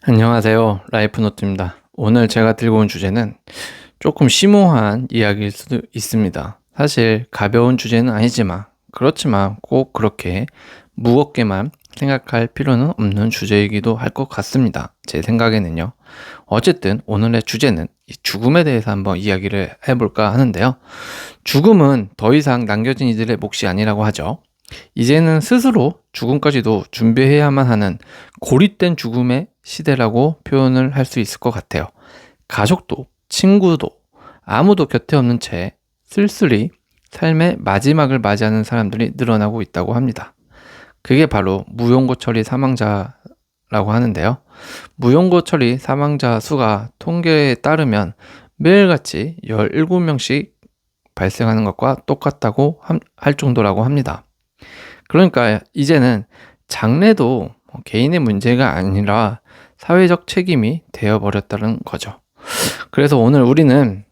안녕하세요. 라이프노트입니다. 오늘 제가 들고 온 주제는 조금 심오한 이야기일 수도 있습니다. 사실 가벼운 주제는 아니지만 그렇지만 꼭 그렇게 무겁게만 생각할 필요는 없는 주제이기도 할 것 같습니다. 제 생각에는요. 어쨌든 오늘의 주제는 이 죽음에 대해서 한번 이야기를 해볼까 하는데요. 죽음은 더 이상 남겨진 이들의 몫이 아니라고 하죠. 이제는 스스로 죽음까지도 준비해야만 하는 고립된 죽음의 시대라고 표현을 할 수 있을 것 같아요. 가족도, 친구도, 아무도 곁에 없는 채 쓸쓸히 삶의 마지막을 맞이하는 사람들이 늘어나고 있다고 합니다. 그게 바로 무용고 처리 사망자라고 하는데요. 무용고 처리 사망자 수가 통계에 따르면 매일같이 17명씩 발생하는 것과 똑같다고 할 정도라고 합니다. 그러니까 이제는 장래도 개인의 문제가 아니라 사회적 책임이 되어버렸다는 거죠. 그래서 오늘 우리는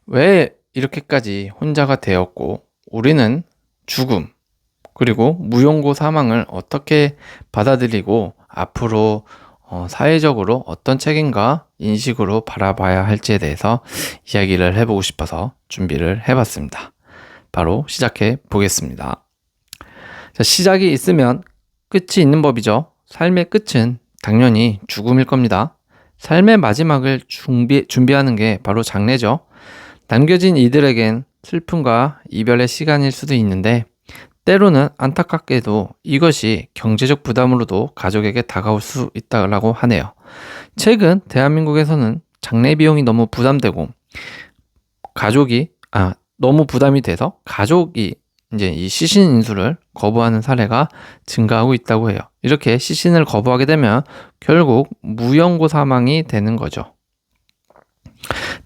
왜 이렇게까지 혼자가 되었고, 우리는 죽음, 그리고 무용고 사망을 어떻게 받아들이고 앞으로 사회적으로 어떤 책임과 인식으로 바라봐야 할지에 대해서 이야기를 해보고 싶어서 준비를 해봤습니다. 바로 시작해 보겠습니다. 자, 시작이 있으면 끝이 있는 법이죠. 삶의 끝은 당연히 죽음일 겁니다. 삶의 마지막을 준비하는 게 바로 장래죠. 남겨진 이들에겐 슬픔과 이별의 시간일 수도 있는데 때로는 안타깝게도 이것이 경제적 부담으로도 가족에게 다가올 수 있다고 하네요. 최근 대한민국에서는 장례 비용이 너무 부담되고 너무 부담이 돼서 가족이 이제 이 시신 인수를 거부하는 사례가 증가하고 있다고 해요. 이렇게 시신을 거부하게 되면 결국 무연고 사망이 되는 거죠.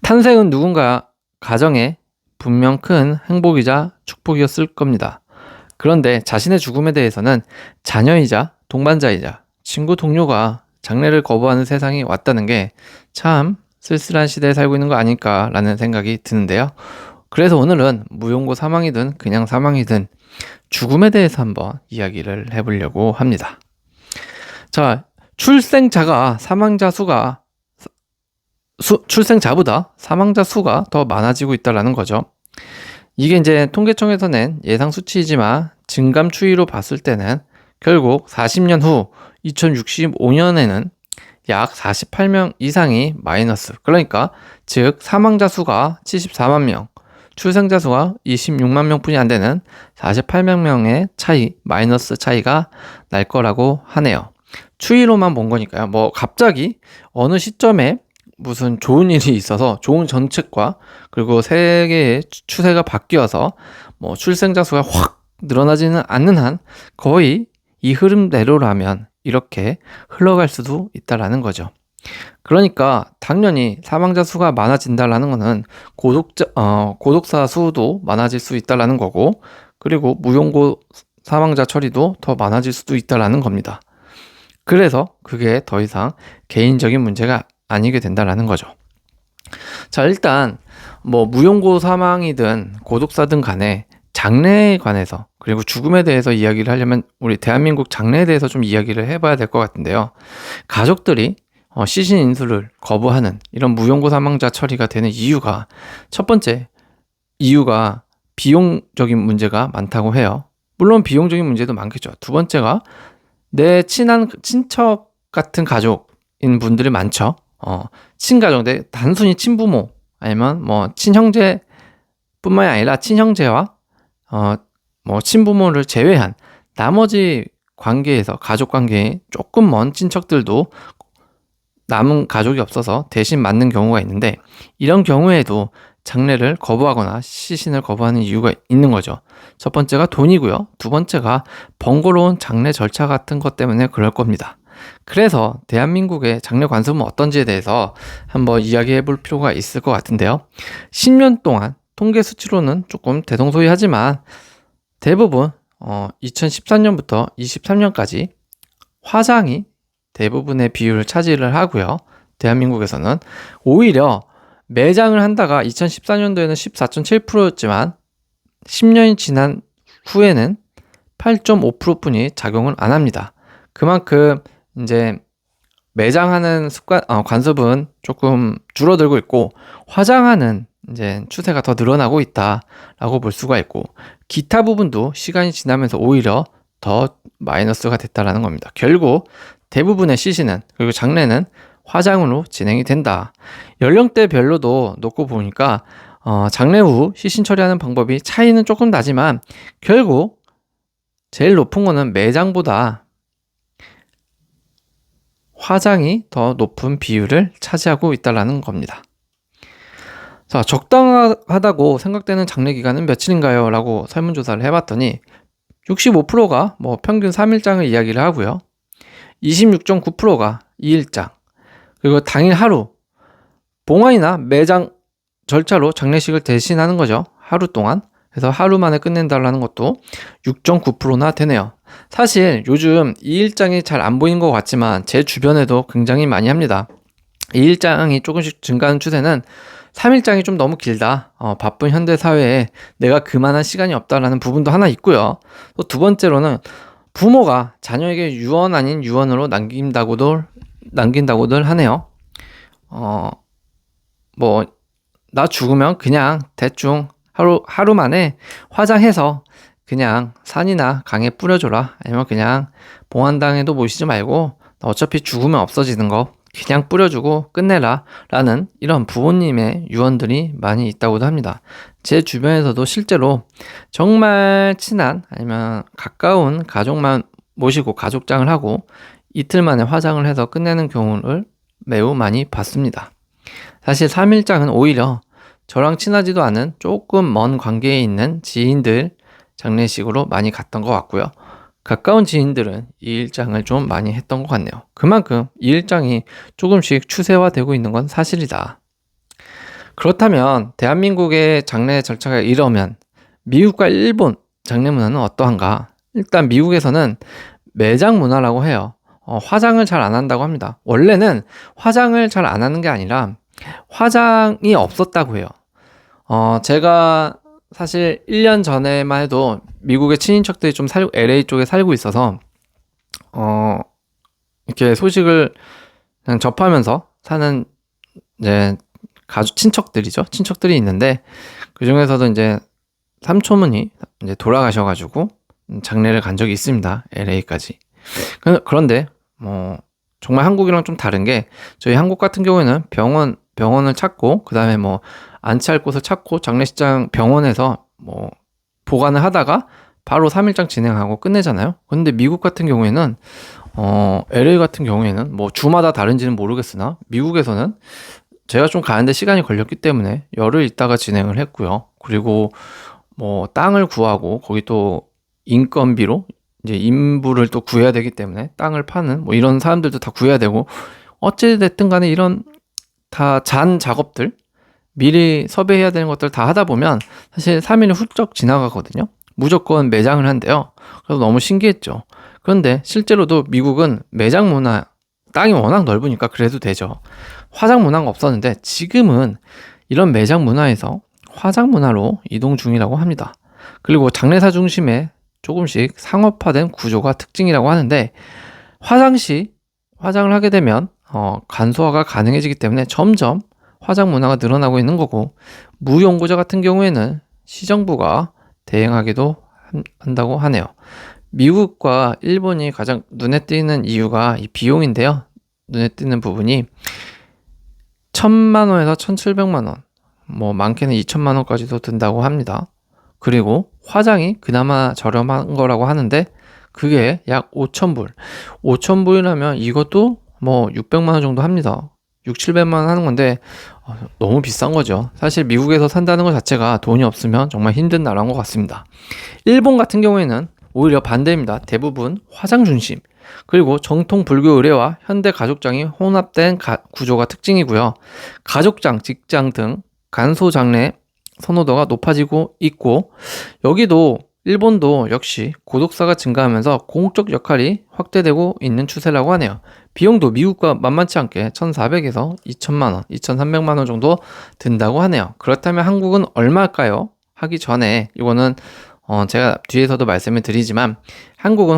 탄생은 누군가 가정에 분명 큰 행복이자 축복이었을 겁니다. 그런데 자신의 죽음에 대해서는 자녀이자 동반자이자 친구 동료가 장례를 거부하는 세상이 왔다는 게 참 쓸쓸한 시대에 살고 있는 거 아닐까라는 생각이 드는데요. 그래서 오늘은 무용고 사망이든 그냥 사망이든 죽음에 대해서 한번 이야기를 해보려고 합니다. 자, 출생자보다 사망자 수가 더 많아지고 있다는 거죠. 이게 이제 통계청에서 낸 예상 수치이지만 증감 추이로 봤을 때는 결국 40년 후 2065년에는 약 48명 이상이 마이너스, 그러니까 즉 사망자 수가 74만 명, 출생자 수가 26만 명뿐이 안 되는 48명의 마이너스 차이가 날 거라고 하네요. 추이로만 본 거니까요. 뭐 갑자기 어느 시점에 무슨 좋은 일이 있어서 좋은 정책과 그리고 세계의 추세가 바뀌어서 뭐 출생자 수가 확 늘어나지는 않는 한 거의 이 흐름대로라면 이렇게 흘러갈 수도 있다라는 거죠. 그러니까 당연히 사망자 수가 많아진다라는 거는 고독사 수도 많아질 수 있다라는 거고, 그리고 무용고 사망자 처리도 더 많아질 수도 있다라는 겁니다. 그래서 그게 더 이상 개인적인 문제가 아니게 된다라는 거죠. 자, 일단 뭐 무용고 사망이든 고독사든 간에 장래에 관해서 그리고 죽음에 대해서 이야기를 하려면 우리 대한민국 장래에 대해서 좀 이야기를 해봐야 될 것 같은데요. 가족들이 시신 인수를 거부하는 이런 무용고 사망자 처리가 되는 이유가, 첫 번째 이유가 비용적인 문제가 많다고 해요. 물론 비용적인 문제도 많겠죠. 두 번째가 내 친한 친척 같은 가족인 분들이 많죠. 친가족, 단순히 친부모 아니면 뭐 친형제뿐만이 아니라 친형제와 뭐 친부모를 제외한 나머지 관계에서, 가족 관계에 조금 먼 친척들도 남은 가족이 없어서 대신 맞는 경우가 있는데, 이런 경우에도 장례를 거부하거나 시신을 거부하는 이유가 있는 거죠. 첫 번째가 돈이고요. 두 번째가 번거로운 장례 절차 같은 것 때문에 그럴 겁니다. 그래서 대한민국의 장례 관습은 어떤지에 대해서 한번 이야기해 볼 필요가 있을 것 같은데요. 10년 동안 통계 수치로는 조금 대동소이하지만 대부분 2014년부터 23년까지 화장이 대부분의 비율을 차지를 하고요. 대한민국에서는 오히려 매장을 한다가 2014년도에는 14.7%였지만 10년이 지난 후에는 8.5%뿐이 작용을 안 합니다. 그만큼 이제 매장하는 관습은 조금 줄어들고 있고, 화장하는 이제 추세가 더 늘어나고 있다라고 볼 수가 있고, 기타 부분도 시간이 지나면서 오히려 더 마이너스가 됐다라는 겁니다. 결국 대부분의 시신은, 그리고 장례는 화장으로 진행이 된다. 연령대별로도 놓고 보니까 장례 후 시신 처리하는 방법이 차이는 조금 나지만, 결국 제일 높은 거는 매장보다 화장이 더 높은 비율을 차지하고 있다는 겁니다. 자, 적당하다고 생각되는 장례 기간은 며칠인가요? 라고 설문조사를 해봤더니 65%가 뭐 평균 3일장을 이야기를 하고요. 26.9%가 2일장, 그리고 당일 하루, 봉화이나 매장 절차로 장례식을 대신하는 거죠. 하루 동안. 그래서 하루 만에 끝낸다라는 것도 6.9%나 되네요. 사실 요즘 2일장이 잘 안 보이는 것 같지만 제 주변에도 굉장히 많이 합니다. 2일장이 조금씩 증가하는 추세는 3일장이 좀 너무 길다. 바쁜 현대 사회에 내가 그만한 시간이 없다라는 부분도 하나 있고요. 또 두 번째로는 부모가 자녀에게 유언 아닌 유언으로 남긴다고들 하네요. 나 죽으면 그냥 대충 하루 만에 화장해서 그냥 산이나 강에 뿌려줘라. 아니면 그냥 봉안당에도 모시지 말고 어차피 죽으면 없어지는 거 그냥 뿌려주고 끝내라 라는 이런 부모님의 유언들이 많이 있다고도 합니다. 제 주변에서도 실제로 정말 친한 아니면 가까운 가족만 모시고 가족장을 하고 이틀 만에 화장을 해서 끝내는 경우를 매우 많이 봤습니다. 사실 3일장은 오히려 저랑 친하지도 않은 조금 먼 관계에 있는 지인들 장례식으로 많이 갔던 것 같고요. 가까운 지인들은 2일장을 좀 많이 했던 것 같네요. 그만큼 2일장이 조금씩 추세화되고 있는 건 사실이다. 그렇다면 대한민국의 장례 절차가 이러면 미국과 일본 장례 문화는 어떠한가? 일단 미국에서는 매장 문화라고 해요. 화장을 잘 안 한다고 합니다. 원래는 화장을 잘 안 하는 게 아니라 화장이 없었다고 해요. 제가 사실 1년 전에만 해도 미국의 친인척들이 좀 LA 쪽에 살고 있어서 이렇게 소식을 그냥 접하면서 사는 이제 친척들이 있는데, 그 중에서도 이제 삼촌분이 이제 돌아가셔가지고 장례를 간 적이 있습니다. LA까지. 그런데 정말 한국이랑 좀 다른 게, 저희 한국 같은 경우에는 병원을 찾고, 그 다음에 안치할 곳을 찾고 장례식장 병원에서 보관을 하다가 바로 3일장 진행하고 끝내잖아요. 근데 미국 같은 경우에는 LA 같은 경우에는 주마다 다른지는 모르겠으나 미국에서는 제가 좀 가는데 시간이 걸렸기 때문에 열흘 있다가 진행을 했고요. 그리고 땅을 구하고 거기 또 인건비로 이제 인부를 또 구해야 되기 때문에 땅을 파는 이런 사람들도 다 구해야 되고, 어찌됐든 간에 이런 다 잔 작업들 미리 섭외해야 되는 것들 다 하다 보면 사실 3일이 훌쩍 지나가거든요. 무조건 매장을 한대요. 그래서 너무 신기했죠. 그런데 실제로도 미국은 매장 문화, 땅이 워낙 넓으니까 그래도 되죠. 화장 문화가 없었는데 지금은 이런 매장 문화에서 화장 문화로 이동 중이라고 합니다. 그리고 장례사 중심의 조금씩 상업화된 구조가 특징이라고 하는데, 화장을 하게 되면 간소화가 가능해지기 때문에 점점 화장 문화가 늘어나고 있는 거고, 무용고자 같은 경우에는 시정부가 대행하기도 한다고 하네요. 미국과 일본이 가장 눈에 띄는 이유가 이 비용인데요. 눈에 띄는 부분이 1,000만 원에서 1,700만 원, 많게는 2,000만 원까지도 든다고 합니다. 그리고 화장이 그나마 저렴한 거라고 하는데 그게 약 5,000불. 5,000불이라면 이것도 600만 원 정도 합니다. 6,700만 원 하는 건데 너무 비싼 거죠. 사실 미국에서 산다는 것 자체가 돈이 없으면 정말 힘든 나라인 것 같습니다. 일본 같은 경우에는 오히려 반대입니다. 대부분 화장 중심, 그리고 정통 불교 의례와 현대 가족장이 혼합된 구조가 특징이고요. 가족장, 직장 등 간소 장례 선호도가 높아지고 있고, 여기도 일본도 역시 고독사가 증가하면서 공적 역할이 확대되고 있는 추세라고 하네요. 비용도 미국과 만만치 않게 1,400에서 2,000만 원, 2,300만 원 정도 든다고 하네요. 그렇다면 한국은 얼마일까요? 하기 전에 이거는 제가 뒤에서도 말씀을 드리지만 한국은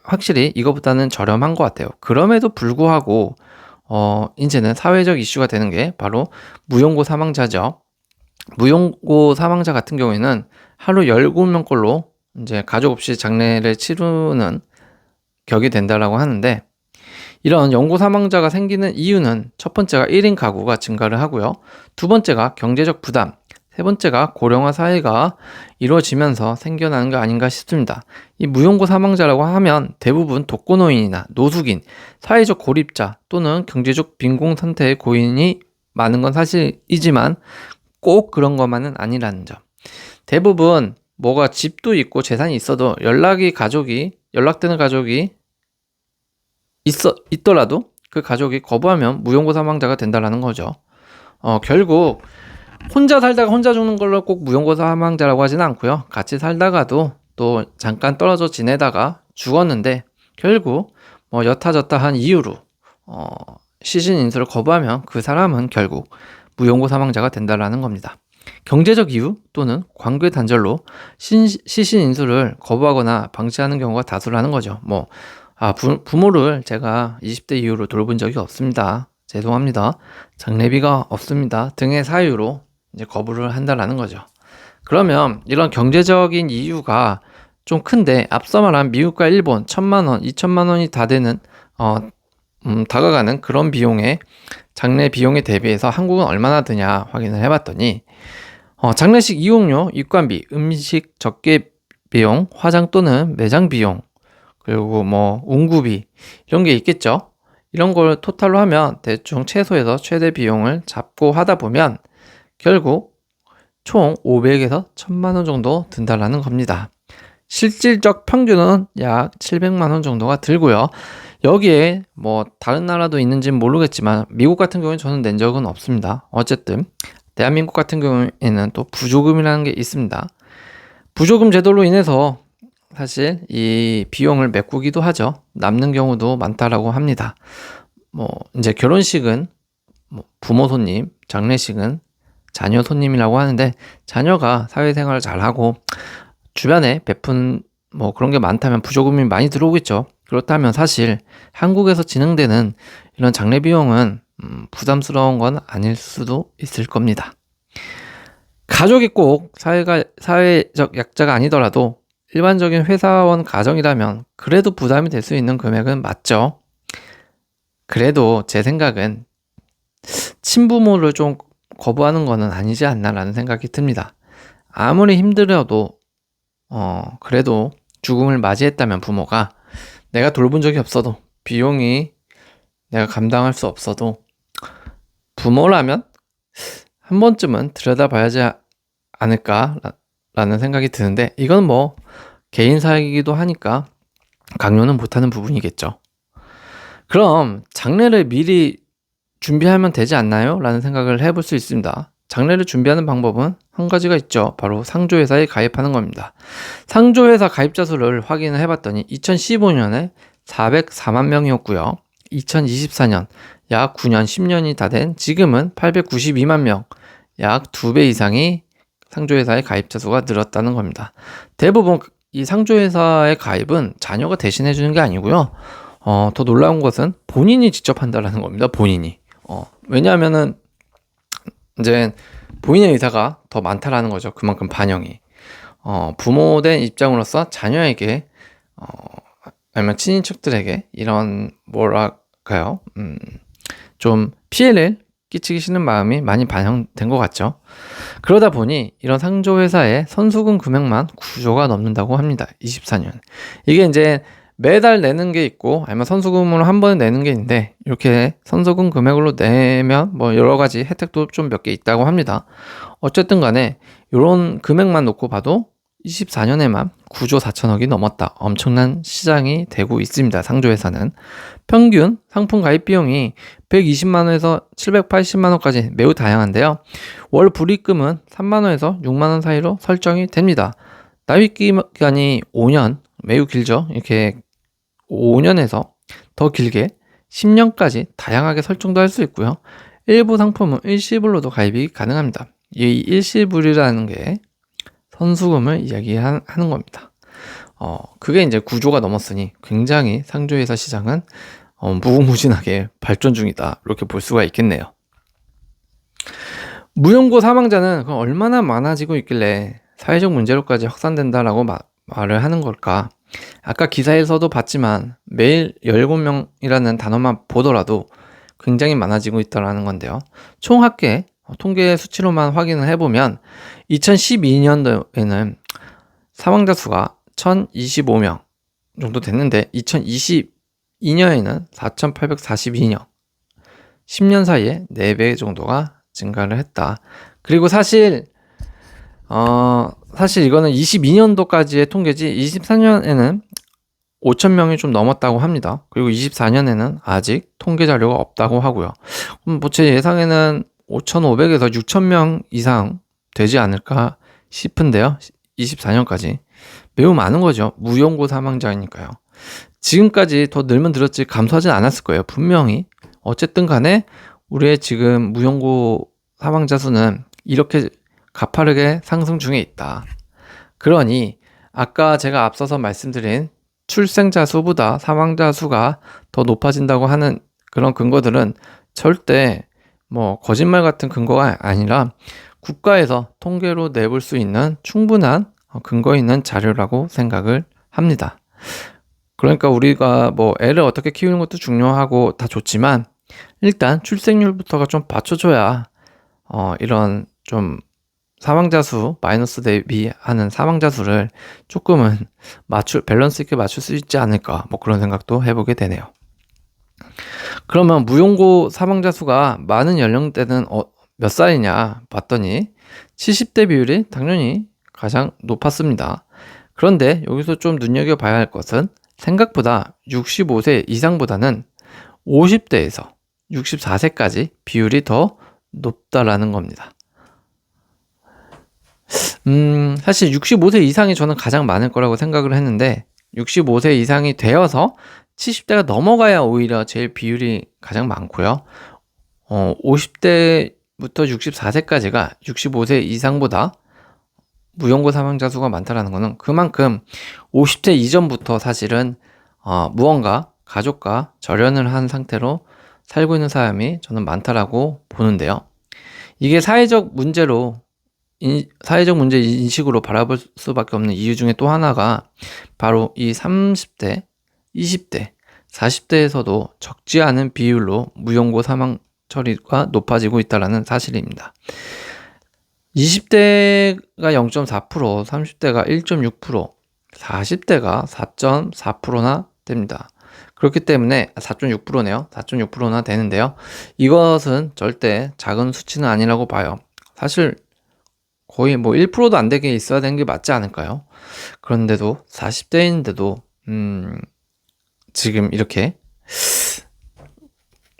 확실히 이거보다는 저렴한 것 같아요. 그럼에도 불구하고 이제는 사회적 이슈가 되는 게 바로 무용고 사망자죠. 무용고 사망자 같은 경우에는 하루 17명꼴로 이제 가족 없이 장례를 치르는 격이 된다라고 하는데, 이런 영구 사망자가 생기는 이유는 첫 번째가 1인 가구가 증가를 하고요. 두 번째가 경제적 부담, 세 번째가 고령화 사회가 이루어지면서 생겨나는 게 아닌가 싶습니다. 이 무용고 사망자라고 하면 대부분 독거노인이나 노숙인, 사회적 고립자 또는 경제적 빈곤 상태의 고인이 많은 건 사실이지만 꼭 그런 것만은 아니라는 점. 대부분 뭐가 집도 있고 재산이 있어도 연락되는 가족이 있더라도 그 가족이 거부하면 무용고 사망자가 된다라는 거죠. 결국 혼자 살다가 혼자 죽는 걸로 꼭 무용고 사망자라고 하지는 않고요. 같이 살다가도 또 잠깐 떨어져 지내다가 죽었는데 결국 뭐 여타저타한 이유로 시신 인수를 거부하면 그 사람은 결국 무용고 사망자가 된다라는 겁니다. 경제적 이유 또는 관계 단절로 시신 인수를 거부하거나 방치하는 경우가 다수라는 거죠. 부모를 제가 20대 이후로 돌본 적이 없습니다. 죄송합니다. 장례비가 없습니다. 등의 사유로 이제 거부를 한다라는 거죠. 그러면 이런 경제적인 이유가 좀 큰데, 앞서 말한 미국과 일본 1,000만 원, 2,000만 원이 다 되는 다가가는 그런 비용에 장례 비용에 대비해서 한국은 얼마나 드냐 확인을 해봤더니 장례식 이용료, 입관비, 음식 접객 비용, 화장 또는 매장 비용, 그리고 운구비 이런 게 있겠죠. 이런 걸 토탈로 하면 대충 최소에서 최대 비용을 잡고 하다 보면 결국 총 500에서 1,000만 원 정도 든다라는 겁니다. 실질적 평균은 약 700만 원 정도가 들고요. 여기에 다른 나라도 있는지는 모르겠지만 미국 같은 경우는 저는 낸 적은 없습니다. 어쨌든 대한민국 같은 경우에는 또 부조금이라는 게 있습니다. 부조금 제도로 인해서 사실 이 비용을 메꾸기도 하죠. 남는 경우도 많다라고 합니다. 이제 결혼식은 부모 손님, 장례식은 자녀 손님이라고 하는데, 자녀가 사회생활을 잘하고 주변에 베푼 그런 게 많다면 부조금이 많이 들어오겠죠. 그렇다면 사실 한국에서 진행되는 이런 장례 비용은 부담스러운 건 아닐 수도 있을 겁니다. 가족이 꼭 사회적 약자가 아니더라도 일반적인 회사원 가정이라면 그래도 부담이 될 수 있는 금액은 맞죠. 그래도 제 생각은 친부모를 좀 거부하는 거는 아니지 않나라는 생각이 듭니다. 아무리 힘들어도 그래도 죽음을 맞이했다면 부모가, 내가 돌본 적이 없어도, 비용이 내가 감당할 수 없어도 부모라면 한 번쯤은 들여다봐야지 않을까라는 생각이 드는데, 이건 개인 사역이기도 하니까 강요는 못하는 부분이겠죠. 그럼 장례를 미리 준비하면 되지 않나요? 라는 생각을 해볼 수 있습니다. 장례를 준비하는 방법은 한 가지가 있죠. 바로 상조회사에 가입하는 겁니다. 상조회사 가입자 수를 확인을 해봤더니 2015년에 404만 명이었고요. 2024년 약 9년, 10년이 다 된 지금은 892만 명, 약 2배 이상이 상조회사의 가입자 수가 늘었다는 겁니다. 대부분 이 상조회사의 가입은 자녀가 대신해 주는 게 아니고요. 더 놀라운 것은 본인이 직접 한다라는 겁니다. 본인이. 왜냐하면은 이제 본인의 의사가 더 많다라는 거죠. 그만큼 반영이. 부모된 입장으로서 자녀에게 아니면 친인척들에게 이런 좀 피해를 끼치기 싫은 마음이 많이 반영된 것 같죠. 그러다 보니 이런 상조회사의 선수금 금액만 9조가 넘는다고 합니다. 24년. 이게 이제 매달 내는 게 있고 아니면 선수금으로 한 번에 내는 게 있는데, 이렇게 선수금 금액으로 내면 여러 가지 혜택도 좀 몇 개 있다고 합니다. 어쨌든 간에 이런 금액만 놓고 봐도 24년에만 9조 4천억이 넘었다. 엄청난 시장이 되고 있습니다. 상조회사는. 평균 상품 가입 비용이 120만 원에서 780만 원까지 매우 다양한데요. 월 불입금은 3만 원에서 6만 원 사이로 설정이 됩니다. 납입 기간이 5년, 매우 길죠. 이렇게 5년에서 더 길게 10년까지 다양하게 설정도 할 수 있고요. 일부 상품은 일시불로도 가입이 가능합니다. 이 일시불이라는 게 선수금을 이야기하는 겁니다. 그게 이제 9조가 넘었으니 굉장히 상조회사 시장은 무궁무진하게 발전 중이다. 이렇게 볼 수가 있겠네요. 무연고 사망자는 그럼 얼마나 많아지고 있길래 사회적 문제로까지 확산된다라고 말을 하는 걸까? 아까 기사에서도 봤지만 매일 17명이라는 단어만 보더라도 굉장히 많아지고 있다는 건데요. 총 합계 통계 수치로만 확인을 해보면 2012년도에는 사망자 수가 1025명 정도 됐는데 2022년에는 4842명 10년 사이에 4배 정도가 증가를 했다. 그리고 사실 이거는 22년도까지의 통계지 24년에는 5,000명이 좀 넘었다고 합니다. 그리고 24년에는 아직 통계 자료가 없다고 하고요. 제 예상에는 5,500에서 6,000명 이상 되지 않을까 싶은데요. 24년까지. 매우 많은 거죠. 무연고 사망자이니까요. 지금까지 더 늘면 늘었지 감소하진 않았을 거예요. 분명히. 어쨌든 간에 우리의 지금 무연고 사망자 수는 이렇게 가파르게 상승 중에 있다. 그러니 아까 제가 앞서서 말씀드린 출생자 수보다 사망자 수가 더 높아진다고 하는 그런 근거들은 절대 거짓말 같은 근거가 아니라 국가에서 통계로 내볼 수 있는 충분한 근거 있는 자료라고 생각을 합니다. 그러니까 우리가 애를 어떻게 키우는 것도 중요하고 다 좋지만 일단 출생률부터가 좀 받쳐줘야 이런 좀 사망자 수 마이너스 대비하는 사망자 수를 조금은 밸런스 있게 맞출 수 있지 않을까 그런 생각도 해보게 되네요. 그러면 무연고 사망자 수가 많은 연령대는 몇 살이냐 봤더니 70대 비율이 당연히 가장 높았습니다. 그런데 여기서 좀 눈여겨봐야 할 것은 생각보다 65세 이상보다는 50대에서 64세까지 비율이 더 높다라는 겁니다. 사실 65세 이상이 저는 가장 많을 거라고 생각을 했는데 65세 이상이 되어서 70대가 넘어가야 오히려 제일 비율이 가장 많고요. 50대부터 64세까지가 65세 이상보다 무연고 사망자 수가 많다라는 거는 그만큼 50대 이전부터 사실은 무언가 가족과 절연을 한 상태로 살고 있는 사람이 저는 많다라고 보는데요. 이게 사회적 문제 인식으로 바라볼 수밖에 없는 이유 중에 또 하나가 바로 이 30대, 20대, 40대에서도 적지 않은 비율로 무연고 사망 처리가 높아지고 있다는 사실입니다. 20대가 0.4%, 30대가 1.6%, 40대가 4.4%나 됩니다. 그렇기 때문에 4.6%네요. 4.6%나 되는데요. 이것은 절대 작은 수치는 아니라고 봐요. 사실 거의 1%도 안 되게 있어야 되는 게 맞지 않을까요? 그런데도 40대인데도 지금 이렇게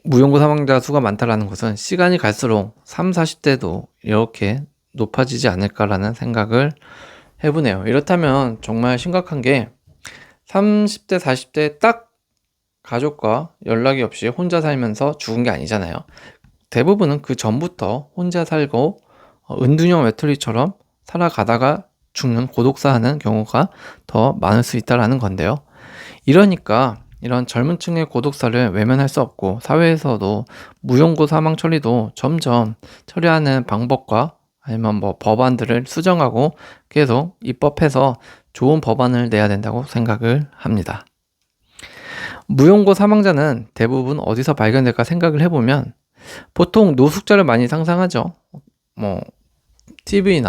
무연고 사망자 수가 많다라는 것은 시간이 갈수록 30, 40대도 이렇게 높아지지 않을까라는 생각을 해보네요. 이렇다면 정말 심각한 게 30대, 40대 딱 가족과 연락이 없이 혼자 살면서 죽은 게 아니잖아요. 대부분은 그 전부터 혼자 살고 은둔형 외톨이처럼 살아가다가 죽는 고독사하는 경우가 더 많을 수 있다는 건데요. 이러니까 이런 젊은 층의 고독사를 외면할 수 없고 사회에서도 무연고 사망 처리도 점점 처리하는 방법과 아니면 법안들을 수정하고 계속 입법해서 좋은 법안을 내야 된다고 생각을 합니다. 무연고 사망자는 대부분 어디서 발견될까 생각을 해보면 보통 노숙자를 많이 상상하죠. TV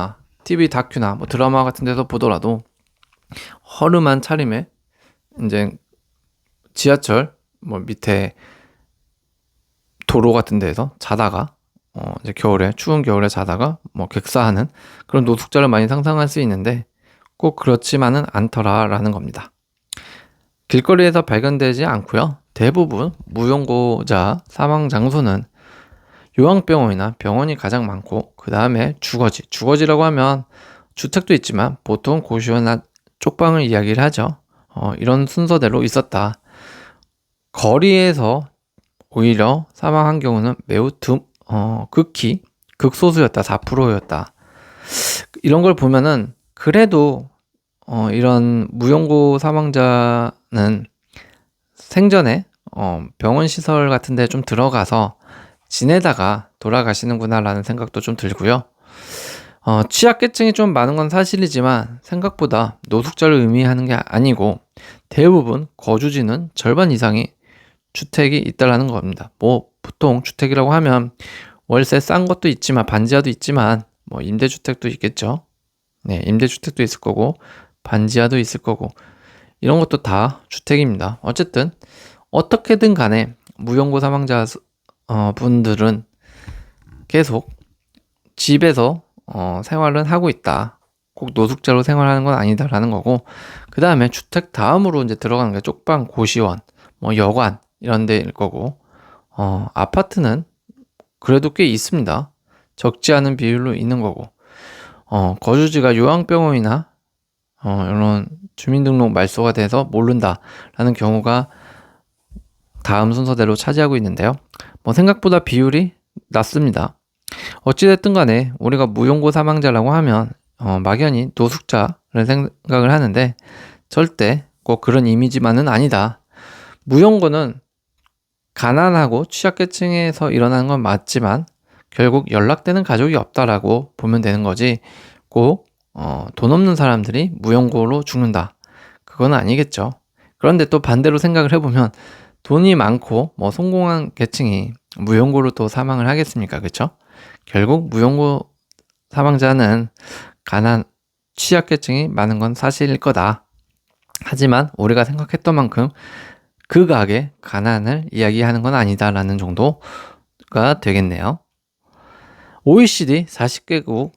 다큐나 드라마 같은 데서 보더라도 허름한 차림에 이제 지하철 밑에 도로 같은 데에서 자다가 이제 추운 겨울에 자다가 객사하는 그런 노숙자를 많이 상상할 수 있는데 꼭 그렇지만은 않더라라는 겁니다. 길거리에서 발견되지 않고요. 대부분 무연고자 사망 장소는 요양병원이나 병원이 가장 많고 그 다음에 주거지라고 하면 주택도 있지만 보통 고시원이나 쪽방을 이야기를 하죠. 이런 순서대로 있었다. 거리에서 오히려 사망한 경우는 매우 극소수였다. 4%였다. 이런 걸 보면은 그래도 이런 무연고 사망자는 생전에 병원 시설 같은 데 좀 들어가서 지내다가 돌아가시는구나라는 생각도 좀 들고요. 취약계층이 좀 많은 건 사실이지만 생각보다 노숙자를 의미하는 게 아니고 대부분 거주지는 절반 이상이 주택이 있다라는 겁니다. 뭐 보통 주택이라고 하면 월세 싼 것도 있지만 반지하도 있지만 뭐 임대주택도 있겠죠. 네, 임대주택도 있을 거고 반지하도 있을 거고 이런 것도 다 주택입니다. 어쨌든 어떻게든 간에 무연고 사망자 분들은 계속 집에서 생활은 하고 있다. 꼭 노숙자로 생활하는 건 아니다라는 거고, 그 다음에 주택 다음으로 이제 들어가는 게 쪽방, 고시원, 뭐 여관 이런 데일 거고, 아파트는 그래도 꽤 있습니다. 적지 않은 비율로 있는 거고, 거주지가 요양병원이나 이런 주민등록 말소가 돼서 모른다라는 경우가 다음 순서대로 차지하고 있는데요. 뭐 생각보다 비율이 낮습니다. 어찌됐든 간에 우리가 무용고 사망자라고 하면 막연히 노숙자를 생각을 하는데 절대 꼭 그런 이미지만은 아니다. 무용고는 가난하고 취약계층에서 일어나는 건 맞지만 결국 연락되는 가족이 없다라고 보면 되는 거지 꼭 돈 없는 사람들이 무용고로 죽는다. 그건 아니겠죠. 그런데 또 반대로 생각을 해보면 돈이 많고 뭐 성공한 계층이 무용고로 또 사망을 하겠습니까? 그렇죠? 결국 무용고 사망자는 가난, 취약계층이 많은 건 사실일 거다. 하지만 우리가 생각했던 만큼 극악의 가난을 이야기하는 건 아니다라는 정도가 되겠네요. OECD 40개국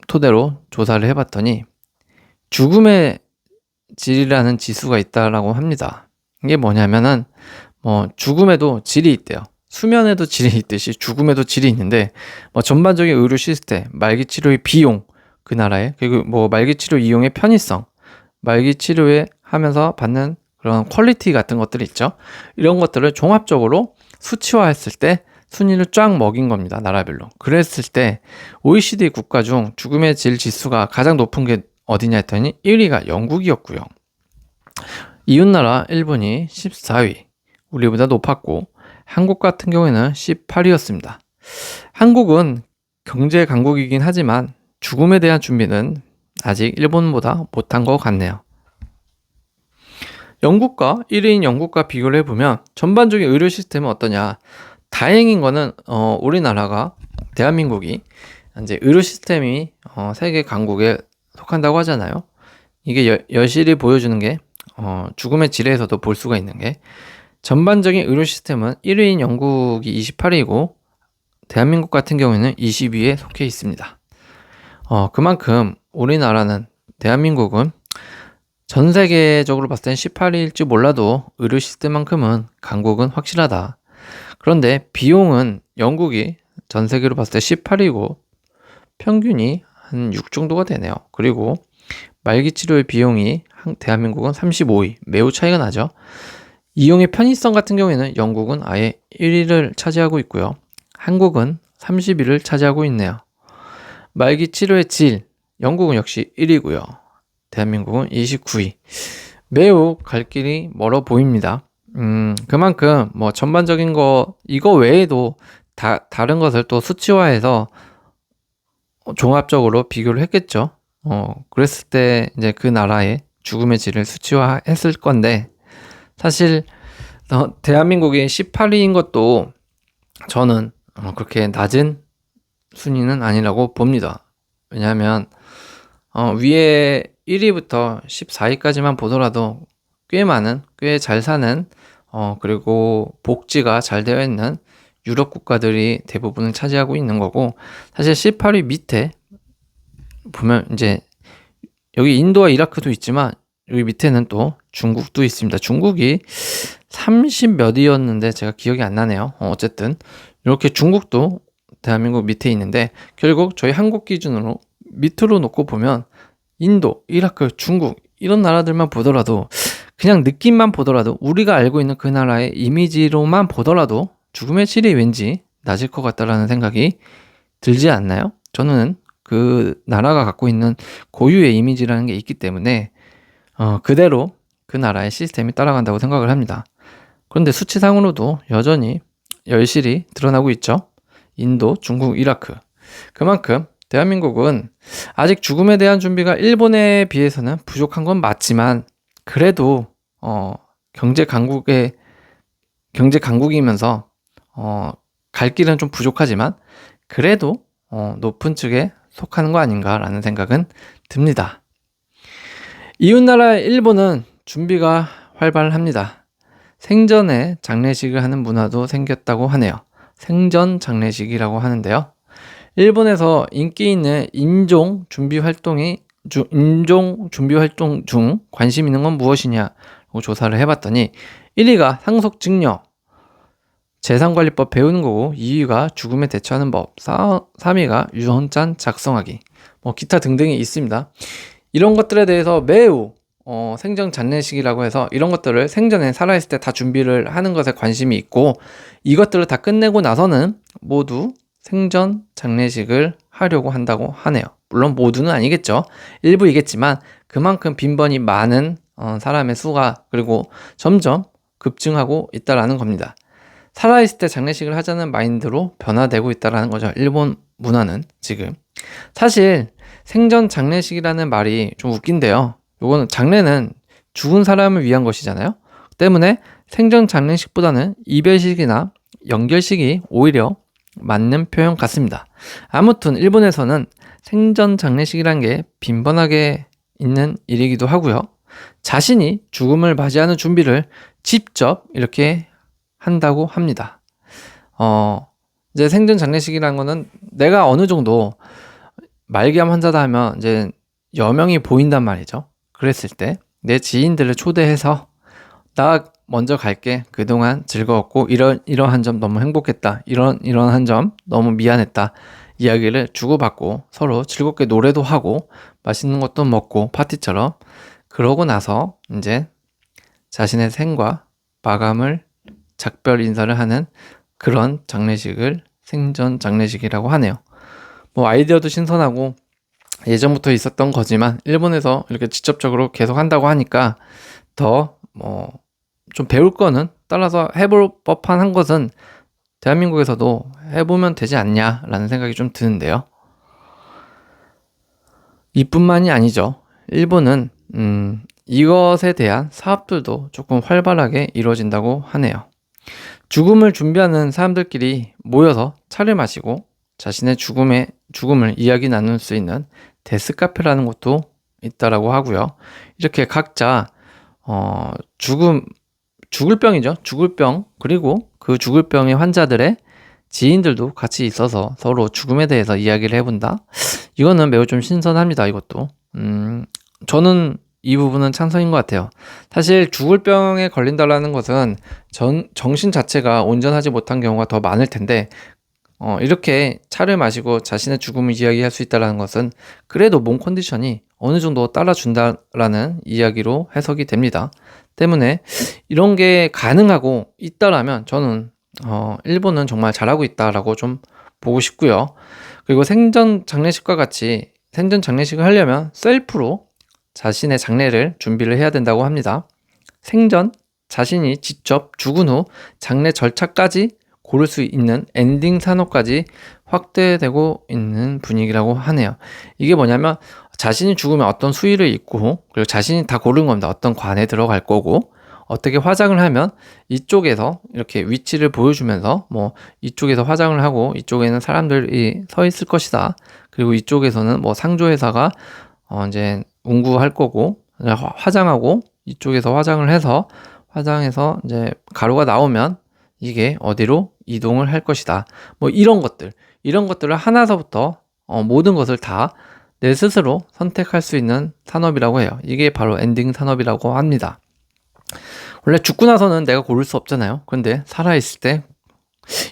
토대로 조사를 해봤더니 죽음의 질이라는 지수가 있다라고 합니다. 이게 뭐냐면은 죽음에도 질이 있대요. 수면에도 질이 있듯이 죽음에도 질이 있는데 전반적인 의료 시스템, 말기 치료의 비용, 그 나라의 그리고 말기 치료 이용의 편의성, 말기 치료에 하면서 받는 그런 퀄리티 같은 것들이 있죠. 이런 것들을 종합적으로 수치화했을 때 순위를 쫙 먹인 겁니다. 나라별로. 그랬을 때 OECD 국가 중 죽음의 질 지수가 가장 높은 게 어디냐 했더니 1위가 영국이었고요. 이웃나라 일본이 14위, 우리보다 높았고 한국 같은 경우에는 18위였습니다. 한국은 경제 강국이긴 하지만 죽음에 대한 준비는 아직 일본보다 못한 것 같네요. 영국과 1위인 영국과 비교를 해보면 전반적인 의료 시스템은 어떠냐. 다행인 거는 우리나라가 대한민국이 이제 의료 시스템이 세계 강국에 속한다고 하잖아요. 이게 여실히 보여주는 게 죽음의 질에서도 볼 수가 있는 게 전반적인 의료 시스템은 1위인 영국이 28위이고 대한민국 같은 경우에는 20위에 속해 있습니다. 그만큼 우리나라는 대한민국은 전 세계적으로 봤을 땐 18위일지 몰라도 의료 시스템만큼은 강국은 확실하다. 그런데 비용은 영국이 전 세계로 봤을 때 18위고 평균이 한 6 정도가 되네요. 그리고 말기 치료의 비용이 대한민국은 35위, 매우 차이가 나죠. 이용의 편의성 같은 경우에는 영국은 아예 1위를 차지하고 있고요. 한국은 30위를 차지하고 있네요. 말기 치료의 질, 영국은 역시 1위고요. 대한민국은 29위. 매우 갈 길이 멀어 보입니다. 그만큼 전반적인 거 이거 외에도 다른 것을 또 수치화해서 종합적으로 비교를 했겠죠. 그랬을 때 이제 그 나라의 죽음의 질을 수치화했을 건데 사실 대한민국이 18위인 것도 저는 그렇게 낮은 순위는 아니라고 봅니다. 왜냐하면 위에 1위부터 14위까지만 보더라도 꽤 잘 사는 그리고 복지가 잘 되어 있는 유럽 국가들이 대부분을 차지하고 있는 거고 사실 18위 밑에 보면 이제 여기 인도와 이라크도 있지만 여기 밑에는 또 중국도 있습니다. 중국이 30 몇 위였는데 제가 기억이 안 나네요. 어쨌든 이렇게 중국도 대한민국 밑에 있는데 결국 저희 한국 기준으로 밑으로 놓고 보면 인도, 이라크, 중국 이런 나라들만 보더라도 그냥 느낌만 보더라도 우리가 알고 있는 그 나라의 이미지로만 보더라도 죽음의 질이 왠지 낮을 것 같다라는 생각이 들지 않나요? 저는 그 나라가 갖고 있는 고유의 이미지라는 게 있기 때문에 그대로 그 나라의 시스템이 따라간다고 생각을 합니다. 그런데 수치상으로도 여전히 열실히 드러나고 있죠. 인도, 중국, 이라크. 그만큼 대한민국은 아직 죽음에 대한 준비가 일본에 비해서는 부족한 건 맞지만 그래도 경제 강국이면서 갈 길은 좀 부족하지만 그래도 높은 측에 속하는 거 아닌가라는 생각은 듭니다. 이웃나라 일본은 준비가 활발합니다. 생전에 장례식을 하는 문화도 생겼다고 하네요. 생전 장례식이라고 하는데요. 일본에서 인기 있는 인종 준비 활동 중 관심 있는 건 무엇이냐고 조사를 해봤더니 1위가 상속증여, 재산관리법 배우는 거고 2위가 죽음에 대처하는 법, 3위가 유언장 작성하기, 기타 등등이 있습니다. 이런 것들에 대해서 매우 생전 장례식이라고 해서 이런 것들을 생전에 살아있을 때 다 준비를 하는 것에 관심이 있고 이것들을 다 끝내고 나서는 모두 생전 장례식을 하려고 한다고 하네요. 물론 모두는 아니겠죠. 일부이겠지만 그만큼 빈번히 많은 사람의 수가 그리고 점점 급증하고 있다라는 겁니다. 살아있을 때 장례식을 하자는 마인드로 변화되고 있다라는 거죠. 일본 문화는 지금. 사실 생전 장례식이라는 말이 좀 웃긴데요. 요거는 장례는 죽은 사람을 위한 것이잖아요. 때문에 생전 장례식보다는 이별식이나 연결식이 오히려 맞는 표현 같습니다. 아무튼 일본에서는 생전 장례식이란 게 빈번하게 있는 일이기도 하고요. 자신이 죽음을 맞이하는 준비를 직접 이렇게 한다고 합니다. 이제 생전 장례식이라는 거는 내가 어느 정도 말기암 환자다 하면 이제 여명이 보인단 말이죠. 그랬을 때 내 지인들을 초대해서 나 먼저 갈게. 그동안 즐거웠고 이러한 점 너무 행복했다. 이러한 점 너무 미안했다. 이야기를 주고받고 서로 즐겁게 노래도 하고 맛있는 것도 먹고 파티처럼 그러고 나서 이제 자신의 생과 마감을 작별 인사를 하는 그런 장례식을 생전 장례식이라고 하네요. 아이디어도 신선하고 예전부터 있었던 거지만 일본에서 이렇게 직접적으로 계속 한다고 하니까 더 좀 배울 거는 따라서 해볼 법한 한 것은 대한민국에서도 해보면 되지 않냐라는 생각이 좀 드는데요. 이뿐만이 아니죠. 일본은 이것에 대한 사업들도 조금 활발하게 이루어진다고 하네요. 죽음을 준비하는 사람들끼리 모여서 차를 마시고 자신의 죽음을 이야기 나눌 수 있는 데스카페라는 것도 있다라고 하고요. 이렇게 각자 죽을 병이죠. 죽을 병 그리고 그 죽을 병의 환자들의 지인들도 같이 있어서 서로 죽음에 대해서 이야기를 해본다. 이거는 매우 좀 신선합니다. 이것도 저는 이 부분은 찬성인 것 같아요. 사실 죽을 병에 걸린다라는 것은 정신 자체가 온전하지 못한 경우가 더 많을 텐데 이렇게 차를 마시고 자신의 죽음을 이야기할 수 있다는 것은 그래도 몸 컨디션이 어느 정도 따라준다라는 이야기로 해석이 됩니다. 때문에 이런 게 가능하고 있다라면 저는 일본은 정말 잘하고 있다라고 좀 보고 싶고요. 그리고 생전 장례식과 같이 생전 장례식을 하려면 셀프로 자신의 장례를 준비를 해야 된다고 합니다. 생전 자신이 직접 죽은 후 장례 절차까지 고를 수 있는 엔딩 산업까지 확대되고 있는 분위기라고 하네요. 이게 뭐냐면 자신이 죽으면 어떤 수의를 입고 그리고 자신이 다 고른 겁니다. 어떤 관에 들어갈 거고 어떻게 화장을 하면 이쪽에서 이렇게 위치를 보여주면서 이쪽에서 화장을 하고 이쪽에는 사람들이 서 있을 것이다. 그리고 이쪽에서는 상조회사가 이제 운구할 거고 화장하고 이쪽에서 화장을 해서 화장해서 이제 가루가 나오면 이게 어디로 이동을 할 것이다. 이런 것들을 하나서부터 모든 것을 다 내 스스로 선택할 수 있는 산업이라고 해요. 이게 바로 엔딩 산업이라고 합니다. 원래 죽고 나서는 내가 고를 수 없잖아요. 그런데 살아있을 때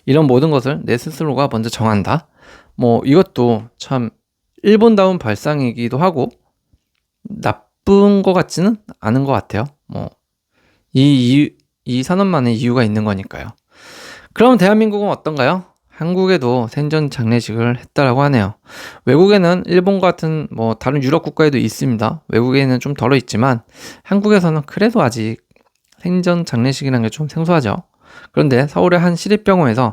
이런 모든 것을 내 스스로가 먼저 정한다. 이것도 참 일본다운 발상이기도 하고 나쁜 것 같지는 않은 것 같아요. 이 산업만의 이유가 있는 거니까요. 그럼 대한민국은 어떤가요? 한국에도 생전 장례식을 했다라고 하네요. 외국에는 일본 같은 다른 유럽 국가에도 있습니다. 외국에는 좀 덜어 있지만 한국에서는 그래도 아직 생전 장례식이라는 게 좀 생소하죠. 그런데 서울의 한 시립병원에서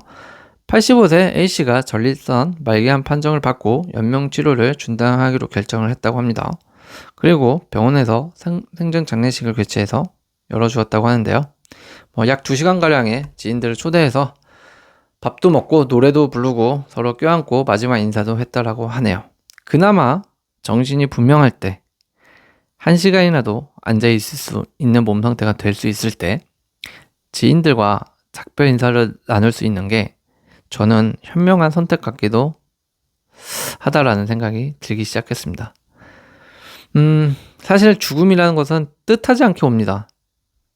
85세 A씨가 전립선 말기암 판정을 받고 연명치료를 중단하기로 결정을 했다고 합니다. 그리고 병원에서 생전 장례식을 개최해서 열어주었다고 하는데요. 약 2시간가량의 지인들을 초대해서 밥도 먹고 노래도 부르고 서로 껴안고 마지막 인사도 했다라고 하네요. 그나마 정신이 분명할 때 1시간이라도 앉아있을 수 있는 몸 상태가 될 수 있을 때 지인들과 작별 인사를 나눌 수 있는 게 저는 현명한 선택 같기도 하다라는 생각이 들기 시작했습니다. 사실 죽음이라는 것은 뜻하지 않게 옵니다.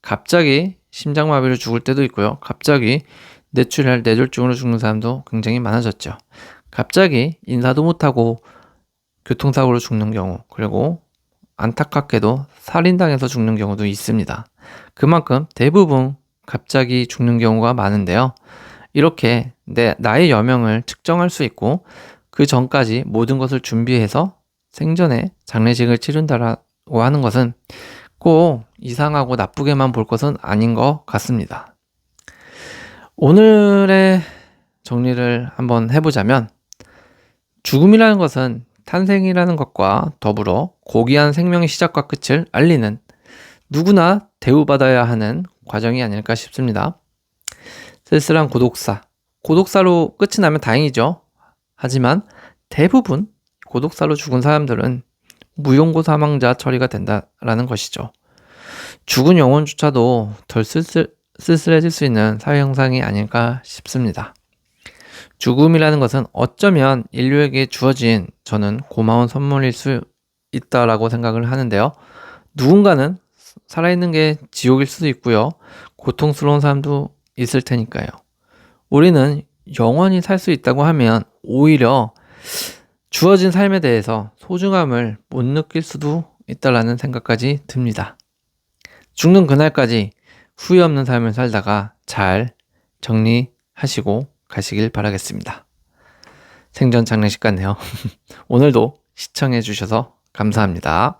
갑자기 심장마비로 죽을 때도 있고요. 갑자기 뇌출혈, 뇌졸중으로 죽는 사람도 굉장히 많아졌죠. 갑자기 인사도 못하고 교통사고로 죽는 경우, 그리고 안타깝게도 살인당해서 죽는 경우도 있습니다. 그만큼 대부분 갑자기 죽는 경우가 많은데요. 이렇게 나의 여명을 측정할 수 있고 그 전까지 모든 것을 준비해서 생전에 장례식을 치른다라고 하는 것은 꼭 이상하고 나쁘게만 볼 것은 아닌 것 같습니다. 오늘의 정리를 한번 해보자면 죽음이라는 것은 탄생이라는 것과 더불어 고귀한 생명의 시작과 끝을 알리는 누구나 대우받아야 하는 과정이 아닐까 싶습니다. 쓸쓸한 고독사로 끝이 나면 다행이죠. 하지만 대부분 고독사로 죽은 사람들은 무용고 사망자 처리가 된다라는 것이죠. 죽은 영혼조차도 덜 쓸쓸해질 수 있는 사회 현상이 아닐까 싶습니다. 죽음이라는 것은 어쩌면 인류에게 주어진 저는 고마운 선물일 수 있다라고 생각을 하는데요. 누군가는 살아있는 게 지옥일 수도 있고요. 고통스러운 사람도 있을 테니까요. 우리는 영원히 살 수 있다고 하면 오히려 주어진 삶에 대해서 소중함을 못 느낄 수도 있다라는 생각까지 듭니다. 죽는 그날까지 후회 없는 삶을 살다가 잘 정리하시고 가시길 바라겠습니다. 생전 장례식 같네요. 오늘도 시청해 주셔서 감사합니다.